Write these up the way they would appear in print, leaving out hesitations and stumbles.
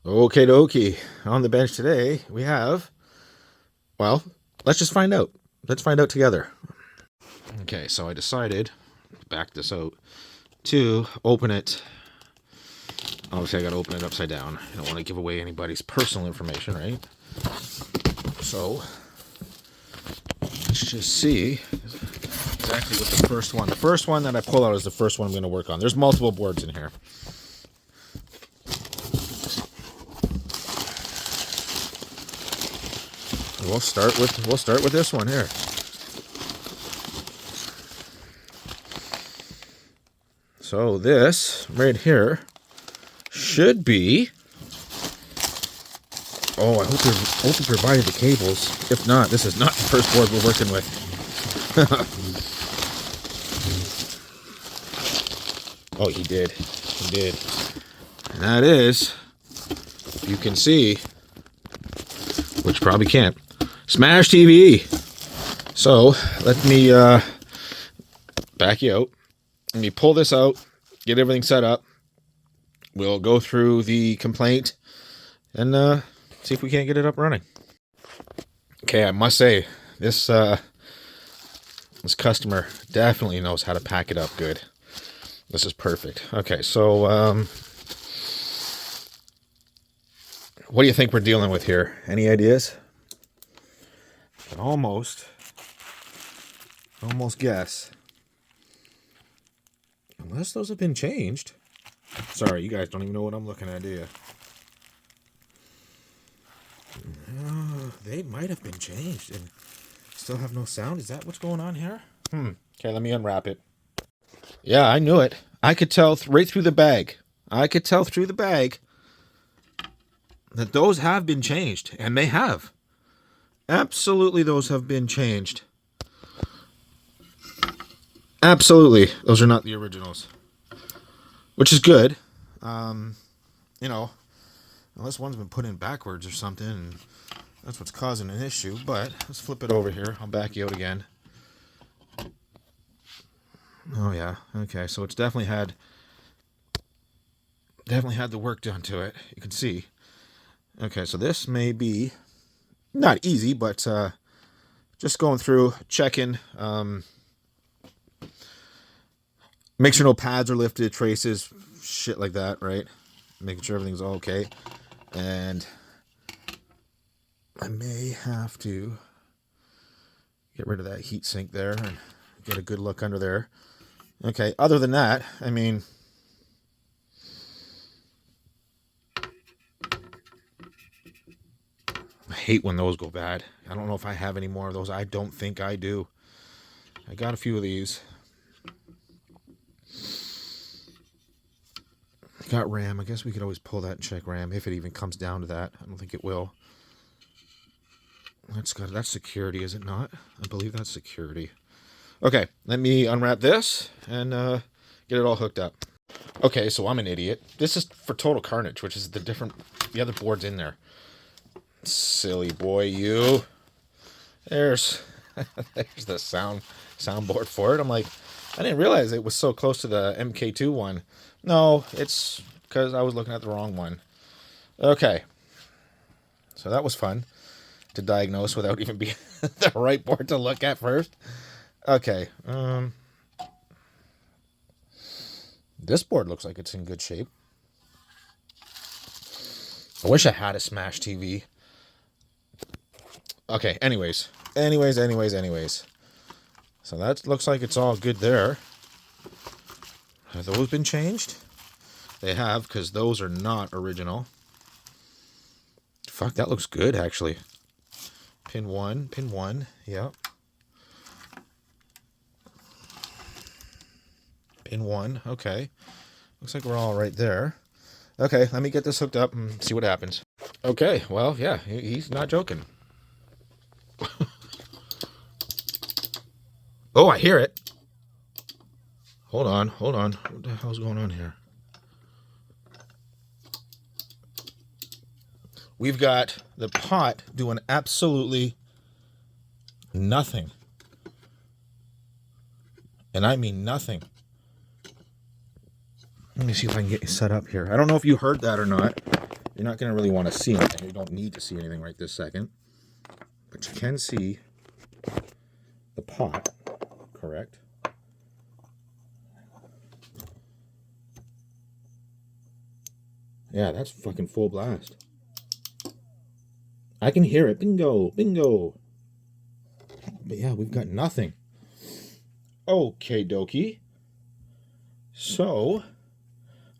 Okay, dokie. On the bench today, we have, well, let's just find out. Let's find out together. Okay, so I decided, back this out, to open it. Obviously, I got to open it upside down. I don't want to give away anybody's personal information, right? So, let's just see exactly what the first one that I pull out is the first one I'm going to work on. There's multiple boards in here. We'll start with this one here. So this right here should be. Oh, I hope he provided the cables. If not, this is not the first board we're working with. Oh, he did. He did. And that is, you can see, which probably can't, Smash TV. So let me back you out. Let me pull this out, get everything set up. We'll go through the complaint and see if we can't get it up running. Okay, I must say, this customer definitely knows how to pack it up good. This is perfect. Okay, so what do you think we're dealing with here? Any ideas? I can almost guess. Unless those have been changed. Sorry, you guys don't even know what I'm looking at, do you? They might have been changed and still have no sound. Is that what's going on here? Okay, let me unwrap it. Yeah, I knew it. I could tell right through the bag. I could tell through the bag that those have been changed, and they have. Absolutely, those have been changed. Absolutely, those are not the originals, which is good. You know, unless one's been put in backwards or something, and that's what's causing an issue. But let's flip it over here. I'll back you out again. Oh yeah, okay. So it's definitely had the work done to it. You can see. Okay, so this may be not easy, but just going through, checking. Make sure no pads are lifted, traces, shit like that, right? Making sure everything's all okay. And I may have to get rid of that heat sink there and get a good look under there. Okay, other than that, I mean, I hate when those go bad. I don't know if I have any more of those. I don't think I do. I got a few of these. Got RAM. I guess we could always pull that and check RAM if it even comes down to that. I don't think it will. That's security, is it not? I believe that's security. Okay, let me unwrap this and get it all hooked up. Okay, so I'm an idiot. This is for total carnage, which is the other boards in there. Silly boy, you. There's the soundboard for it. I'm like, I didn't realize it was so close to the MK2 one. No, it's because I was looking at the wrong one. Okay. So that was fun to diagnose without even being the right board to look at first. Okay. This board looks like it's in good shape. I wish I had a Smash TV. Okay, anyways. So that looks like it's all good there. Have those been changed? They have, because those are not original. Fuck, that looks good, actually. Pin 1, yep. Pin 1, okay. Looks like we're all right there. Okay, let me get this hooked up and see what happens. Okay, well, yeah, he's not joking. Oh, I hear it. Hold on. What the hell's going on here? We've got the pot doing absolutely nothing. And I mean nothing. Let me see if I can get you set up here. I don't know if you heard that or not. You're not going to really want to see anything. You don't need to see anything right this second. But you can see the pot, correct? Yeah, that's fucking full blast. I can hear it. Bingo, bingo. But yeah, we've got nothing. Okay, dokie. So,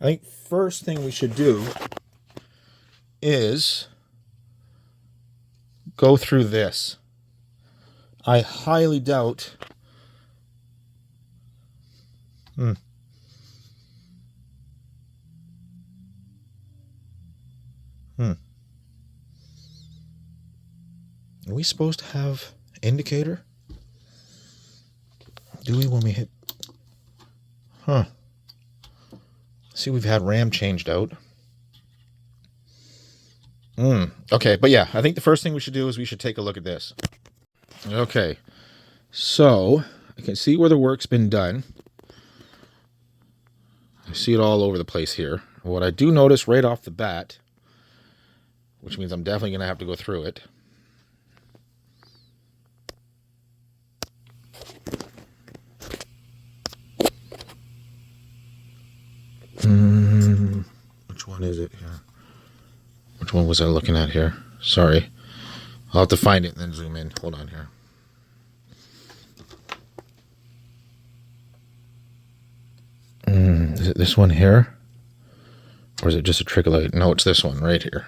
I think first thing we should do is go through this. I highly doubt... Are we supposed to have indicator? Do we when we hit... Huh. See, we've had RAM changed out. Okay, but yeah, I think the first thing we should do is we should take a look at this. Okay, so I can see where the work's been done. I see it all over the place here. What I do notice right off the bat, which means I'm definitely going to have to go through it, which one is it here? Which one was I looking at here? Sorry. I'll have to find it and then zoom in. Hold on here. Is it this one here? Or is it just a trickle light? No, it's this one right here.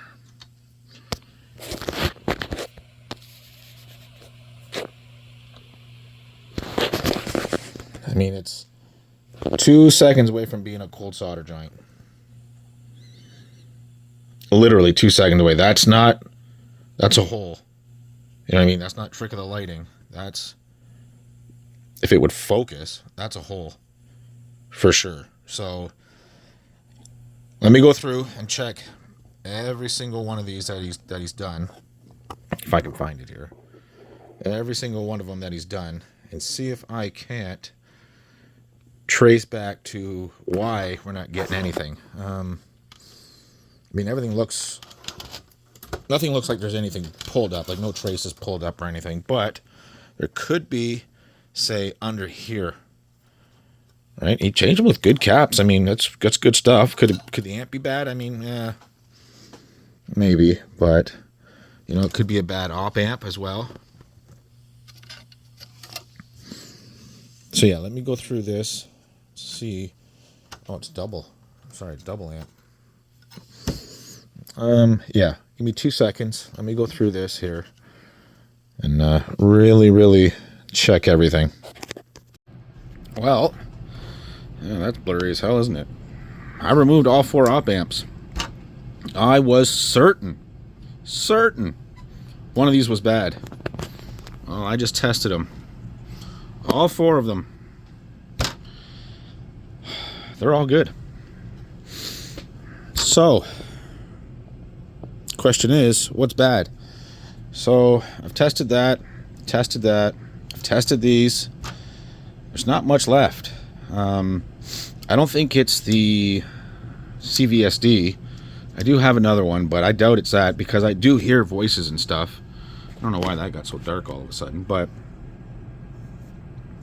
I mean, it's 2 seconds away from being a cold solder joint. Literally 2 seconds away. That's a hole. You know what I mean? That's not trick of the lighting. That's, if it would focus, that's a hole for sure. So let me go through and check every single one of these that he's done. If I can find it here. Every single one of them that he's done, and see if I can't trace back to why we're not getting anything. I mean, nothing looks like there's anything pulled up, like no traces pulled up or anything, but there could be, say, under here. Right? He changed them with good caps. I mean, that's good stuff. Could the amp be bad? I mean, yeah, maybe, but you know, it could be a bad op amp as well. So yeah, let me go through this. See. Oh, it's double. Sorry, it's double amp. Yeah, give me 2 seconds. Let me go through this here and really check everything. Well, yeah, that's blurry as hell, isn't it? I removed all 4 op amps. I was certain one of these was bad. Oh, I just tested them. All 4 of them. They're all good. So, question is, what's bad? So, I've tested that, I've tested these. There's not much left. I don't think it's the CVSD. I do have another one, but I doubt it's that because I do hear voices and stuff. I don't know why that got so dark all of a sudden, but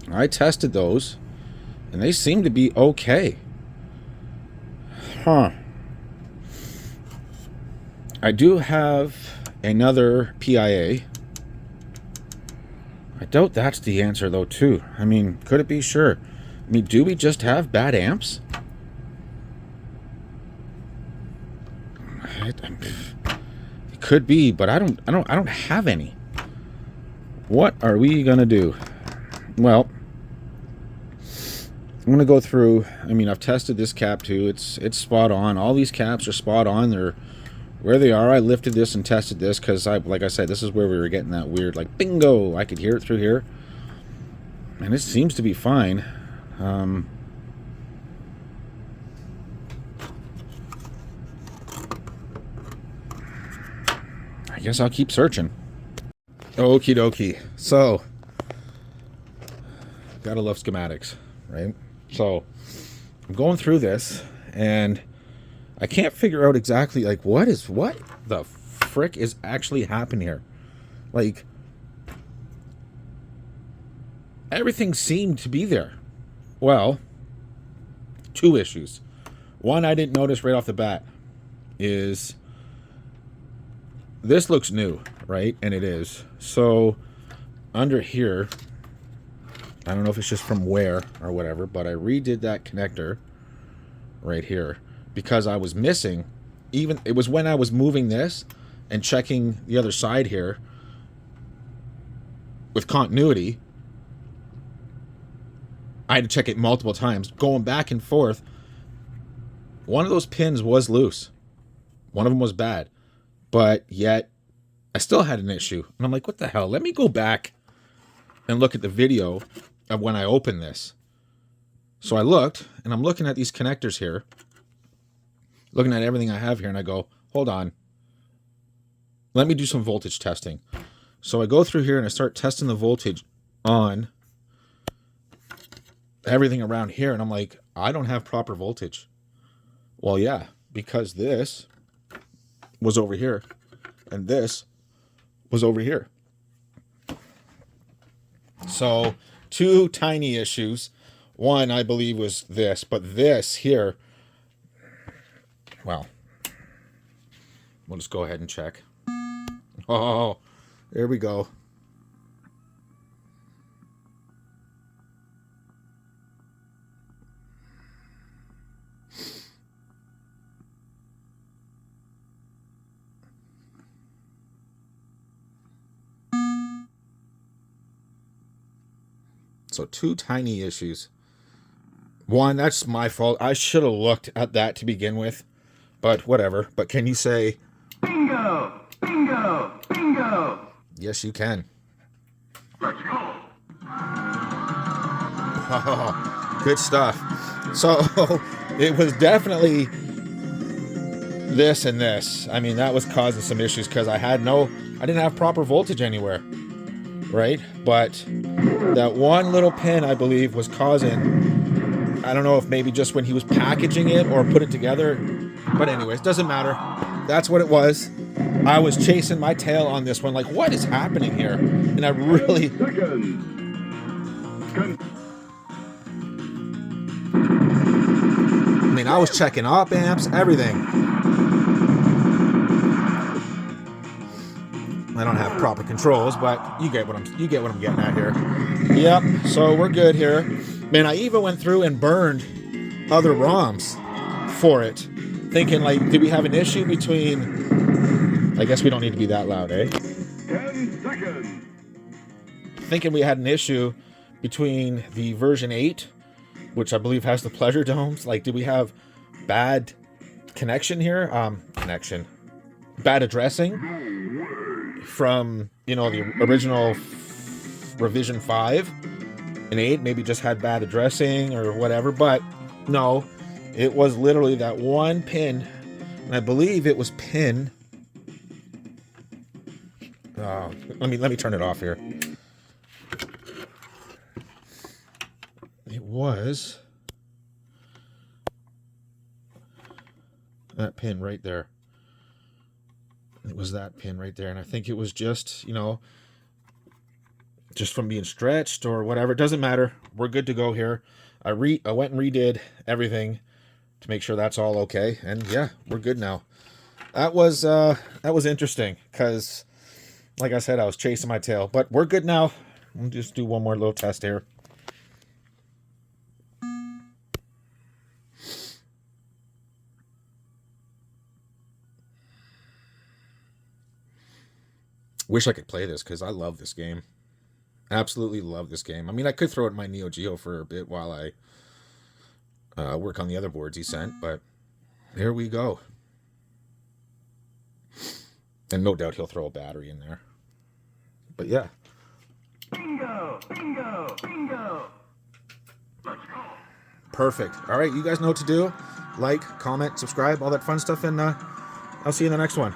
I tested those and they seem to be okay. Huh. I do have another PIA. I doubt that's the answer though too. I mean, could it be? Sure. I mean, do we just have bad amps? It could be, but I don't have any. What are we gonna do? Well, I'm gonna go through. I mean, I've tested this cap too. It's spot on. All these caps are spot on. They're where they are. I lifted this and tested this because like I said, this is where we were getting that weird, like, bingo. I could hear it through here, and it seems to be fine. I guess I'll keep searching. Okie dokie. So, gotta love schematics, right? So, I'm going through this, and I can't figure out exactly, like, what the frick is actually happening here. Like, everything seemed to be there. Well, two issues. One I didn't notice right off the bat is this looks new, right? And it is. So under here, I don't know if it's just from wear or whatever, but I redid that connector right here because I was missing, even it was when I was moving this and checking the other side here with continuity, I had to check it multiple times, going back and forth. One of those pins was loose. One of them was bad. But yet, I still had an issue. And I'm like, what the hell? Let me go back and look at the video of when I opened this. So I looked, and I'm looking at these connectors here. Looking at everything I have here, and I go, hold on. Let me do some voltage testing. So I go through here, and I start testing the voltage on everything around here. And I'm like, I don't have proper voltage. Well, yeah, because this was over here, and this was over here. So, two tiny issues. One, I believe, was this, but this here, well, we'll just go ahead and check. Oh, there we go. So two tiny issues. One, that's my fault. I should have looked at that to begin with, but whatever. But can you say bingo, bingo, bingo? Yes, you can. Let's go. Oh, good stuff. So it was definitely this and this. I mean, that was causing some issues because I didn't have proper voltage anywhere. Right? But that one little pin, I believe, was causing, I don't know if maybe just when he was packaging it or put it together. But anyways, doesn't matter. That's what it was. I was chasing my tail on this one. Like, what is happening here? And I really... I mean, I was checking op amps, everything. I don't have proper controls, but you get what I'm getting at here. Yep, so we're good here. Man, I even went through and burned other ROMs for it, thinking like, did we have an issue between? I guess we don't need to be that loud, eh? 10 seconds. Thinking we had an issue between the version 8, which I believe has the pleasure domes. Like, did we have bad connection here? Bad addressing from, the original revision 5 and 8, maybe just had bad addressing or whatever, but no, it was literally that one pin, and I believe it was pin, let me turn it off here. It was that pin right there. It was that pin right there, and I think it was just, just from being stretched or whatever. It doesn't matter. We're good to go here. I went and redid everything to make sure that's all okay, and yeah, we're good now. That was interesting because, like I said, I was chasing my tail, but we're good now. We'll just do one more little test here. Wish I could play this because I love this game. Absolutely love this game. I mean, I could throw it in my Neo Geo for a bit while I work on the other boards he sent, but there we go. And no doubt he'll throw a battery in there. But yeah. Bingo! Bingo! Bingo! Let's go. Perfect. All right, you guys know what to do. Like, comment, subscribe, all that fun stuff, and I'll see you in the next one.